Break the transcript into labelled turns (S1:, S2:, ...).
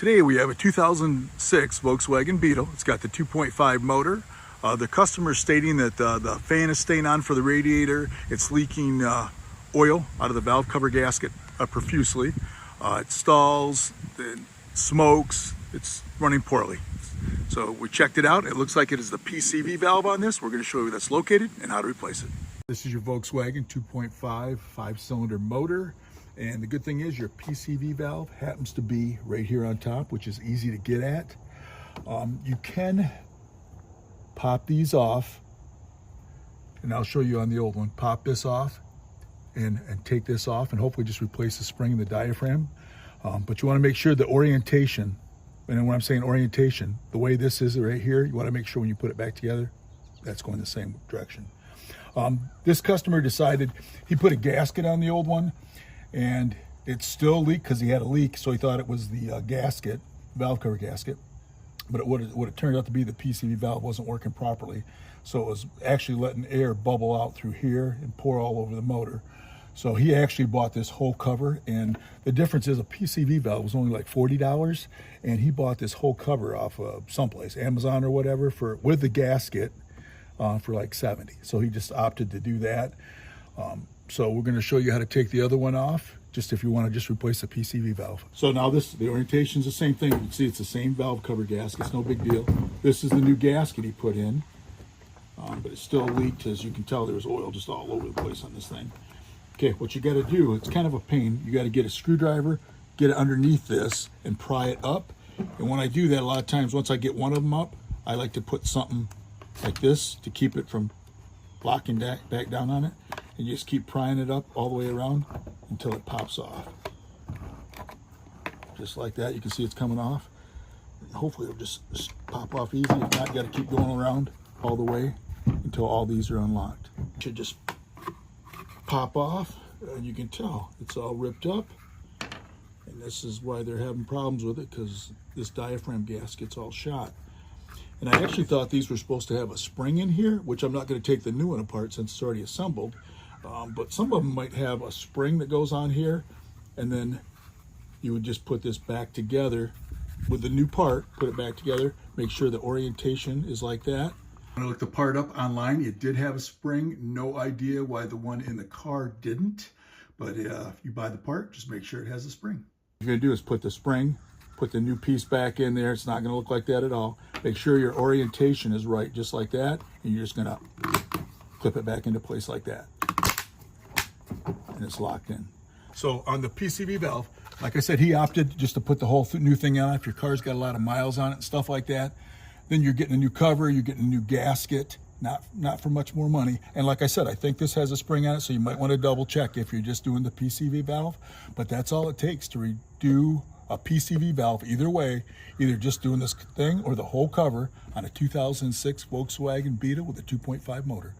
S1: Today we have a 2006 Volkswagen Beetle. It's got the 2.5 motor. The customer stating that the fan is staying on for the radiator. It's leaking oil out of the valve cover gasket profusely. It stalls, it smokes, it's running poorly. So we checked it out. It looks like it is the PCV valve on this. We're going to show you where that's located and how to replace it. This is your Volkswagen 2.5 5-cylinder motor. And the good thing is your PCV valve happens to be right here on top, which is easy to get at. You can pop these off, and I'll show you on the old one. Pop this off and take this off, and hopefully just replace the spring in the diaphragm. But you want to make sure the orientation, and when I'm saying orientation, the way this is right here, you want to make sure when you put it back together, that's going the same direction. This customer decided he put a gasket on the old one, and it still leaked because he had a leak, so he thought it was the gasket, valve cover gasket. But what it turned out to be, the PCV valve wasn't working properly, so it was actually letting air bubble out through here and pour all over the motor. So he actually bought this whole cover, and the difference is a PCV valve was only like $40, and he bought this whole cover off of someplace, Amazon or whatever, with the gasket for like $70. So he just opted to do that. So we're going to show you how to take the other one off, just if you want to just replace the PCV valve. So now the orientation is the same thing. You can see it's the same valve cover gasket. It's no big deal. This is the new gasket he put in, but it still leaked. As you can tell, there was oil just all over the place on this thing. Okay, what you got to do, it's kind of a pain. You got to get a screwdriver, get it underneath this, and pry it up. And when I do that, a lot of times, once I get one of them up, I like to put something like this to keep it from locking back down on it. And you just keep prying it up all the way around until it pops off. Just like that. You can see it's coming off. And hopefully it'll just pop off easy. If not, you got to keep going around all the way until all these are unlocked. It should just pop off, and you can tell it's all ripped up. And this is why they're having problems with it, because this diaphragm gasket's all shot. And I actually thought these were supposed to have a spring in here, which I'm not going to take the new one apart since it's already assembled. But some of them might have a spring that goes on here, and then you would just put this back together with the new part, put it back together, make sure the orientation is like that. When I looked the part up online, it did have a spring. No idea why the one in the car didn't, but if you buy the part, just make sure it has a spring. What you're going to do is put the spring, put the new piece back in there. It's not going to look like that at all. Make sure your orientation is right, just like that, and you're just going to clip it back into place like that. And it's locked in. So on the PCV valve, like I said, he opted just to put the whole new thing on. If your car's got a lot of miles on it and stuff like that, then you're getting a new cover, you're getting a new gasket, not for much more money. And like I said, I think this has a spring on it, so you might want to double check if you're just doing the PCV valve. But that's all it takes to redo a PCV valve either way, either just doing this thing or the whole cover on a 2006 Volkswagen Beetle with a 2.5 motor.